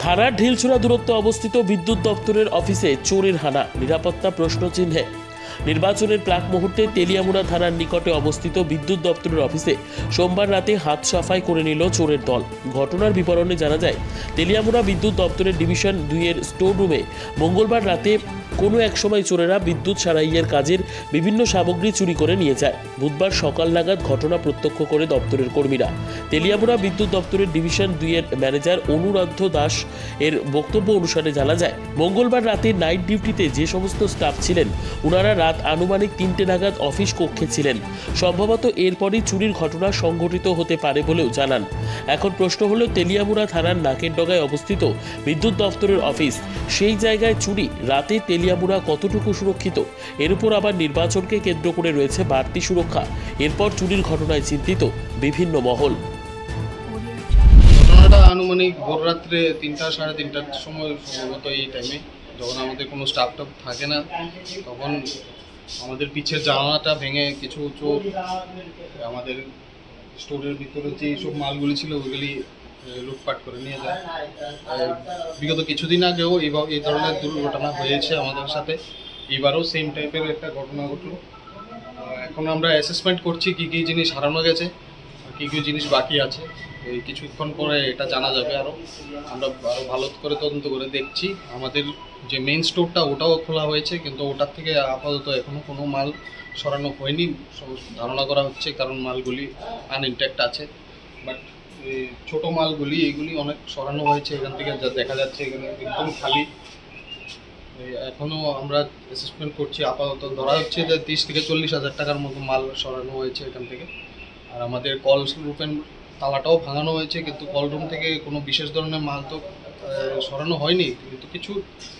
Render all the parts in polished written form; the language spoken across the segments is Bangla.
থানার ঢিলছড়া দূরত্বে অবস্থিত বিদ্যুৎ দপ্তরের অফিসে চোরের হানা, নিরাপত্তা প্রশ্নচিহ্নে। নির্বাচনের প্রাক মুহূর্তে তেলিয়ামুড়া থানার নিকটে অবস্থিত বিদ্যুৎ দপ্তরের অফিসে সোমবার রাতে হাত সাফাই করে নিল চোরের দল। ঘটনার বিবরণে জানা যায়, তেলিয়ামুড়া বিদ্যুৎ দপ্তরের ডিভিশন 2-এর স্টোর রুমে মঙ্গলবার রাতে কোনো এক সময় চোরেরা বিদ্যুৎ সারাইয়ের কাজের বিভিন্ন সামগ্রী চুরি করে নিয়ে যায়। বুধবার সকাল নাগাদ ঘটনা প্রত্যক্ষ করে দপ্তরের কর্মীরা। তেলিয়ামুড়া বিদ্যুৎ দপ্তরের ডিভিশন 2-এর ম্যানেজার অনুরাধ্য দাস এর বক্তব্য অনুসারে জানা যায়, মঙ্গলবার রাতে নাইট ডিউটিতে যে সমস্ত স্টাফ ছিলেন ওনারা রাত আনুমানিক 3টে নাগাদ অফিস কক্ষে ছিলেন। সম্ভবত এরপরই চুরির ঘটনা সংঘটিত হতে পারে বলেও জানান। এখন প্রশ্ন হলো, তেলিয়ামুড়া থানার নাকের ডগায় অবস্থিত বিদ্যুৎ দপ্তরের অফিস, সেই জায়গায় চুরি, রাতে তেলিয়ামুড়া কতটুকু সুরক্ষিত? এর উপর আবার নির্বাচনকে কেন্দ্র করে রয়েছে বাড়তি সুরক্ষা। এরপর চুরির ঘটনায় চিন্তিত বিভিন্ন মহল। ঘটনাটা আনুমানিক ভোর রাত্রে 3টা সাড়ে 3টার সময়, সম্ভবত এই টাইমে যখন আমাদের কোনো স্টাফ থাকে না, তখন আমাদের পিছের জানালাটা ভেঙে কিছু চোর আমাদের স্টোরের ভিতরে যে সব মালগুলি ছিল ওইগুলি লুটপাট করে নিয়ে যায়। বিগত কিছুদিন আগেও এই ধরনের দুর্ঘটনা হয়েছে আমাদের সাথে, এবারও সেম টাইপের একটা ঘটনা ঘটলো। এখন আমরা অ্যাসেসমেন্ট করছি কী কী জিনিস হারানো গেছে, কী কী জিনিস বাকি আছে। এই কিছুক্ষণ পরে এটা জানা যাবে। আমরা আরও ভালো করে তদন্ত করে দেখছি। আমাদের যে মেইন স্টোরটা ওটাও খোলা হয়েছে, কিন্তু ওটার থেকে আপাতত এখনও কোনো মাল সরানো হয়নি ধারণা করা হচ্ছে, কারণ মালগুলি আনইনট্যাক্ট আছে। বাট ছোটো মালগুলি এইগুলি অনেক সরানো হয়েছে এখান থেকে, যা দেখা যাচ্ছে এখানে একদম খালি। এখনও আমরা অ্যাসেসমেন্ট করছি। আপাতত ধরা হচ্ছে যে 30 থেকে 40 হাজার টাকার মতো মাল সরানো হয়েছে এখান থেকে। আর আমাদের কল রুমের তালাটাও ভাঙানো হয়েছে, কিন্তু কল রুম থেকে কোনো বিশেষ ধরনের মাল তো সরানো হয়নি, কিন্তু কিছু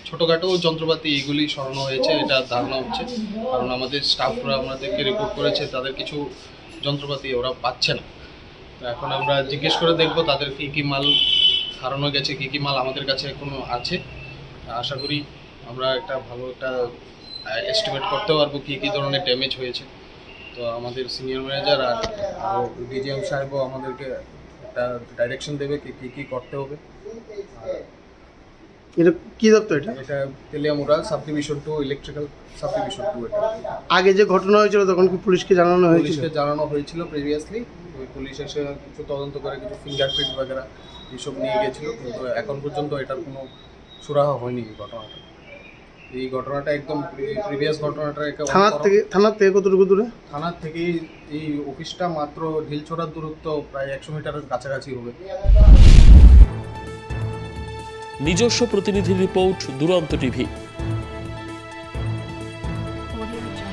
ছোটোখাটো যন্ত্রপাতি এইগুলি সরানো হয়েছে এটা ধারণা হচ্ছে। কারণ আমাদের স্টাফরা আমাদেরকে রিপোর্ট করেছে তাদের কিছু যন্ত্রপাতি ওরা পাচ্ছে না। তো এখন আমরা জিজ্ঞেস করে দেখব তাদের কী কী মাল হারানো গেছে, কী কী মাল আমাদের কাছে এখনো আছে। আশা করি আমরা একটা ভালো একটা এস্টিমেট করতে পারবো কী কী ধরনের ড্যামেজ হয়েছে। তো আমাদের সিনিয়র ম্যানেজার আর ডিজিএম সাহেবও আমাদেরকে একটা ডাইরেকশন দেবে কী কী করতে হবে। এটা কি দপ্তর? এটা Teliamura sub division 2, electrical sub division 2। এটা আগে যে ঘটনা হয়েছিল তখন কি পুলিশকে জানানো হয়েছিল? পুলিশকে জানানো হয়েছিল প্রিভিয়াসলি। ওই পুলিশ এসে কিছু তদন্ত করে কিছু ফিঙ্গারপ্রিন্ট বাগেরা এইসব নিয়ে গেছিলো, কিন্তু এখন পর্যন্ত এটার কোনো সুরাহা হয়নি এই ঘটনাটা। এই ঘটনাটা একদম প্রিভিয়াস ঘটনাটা। থানার থেকে কতটুকু দূরে? থানার থেকে এই অফিসটা মাত্র ঢিলছড়ার দূরত্ব প্রায় 100 মিটারের কাছাকাছি হবে। নিজস্ব প্রতিনিধি রিপোর্ট, দুরন্ত টিভি।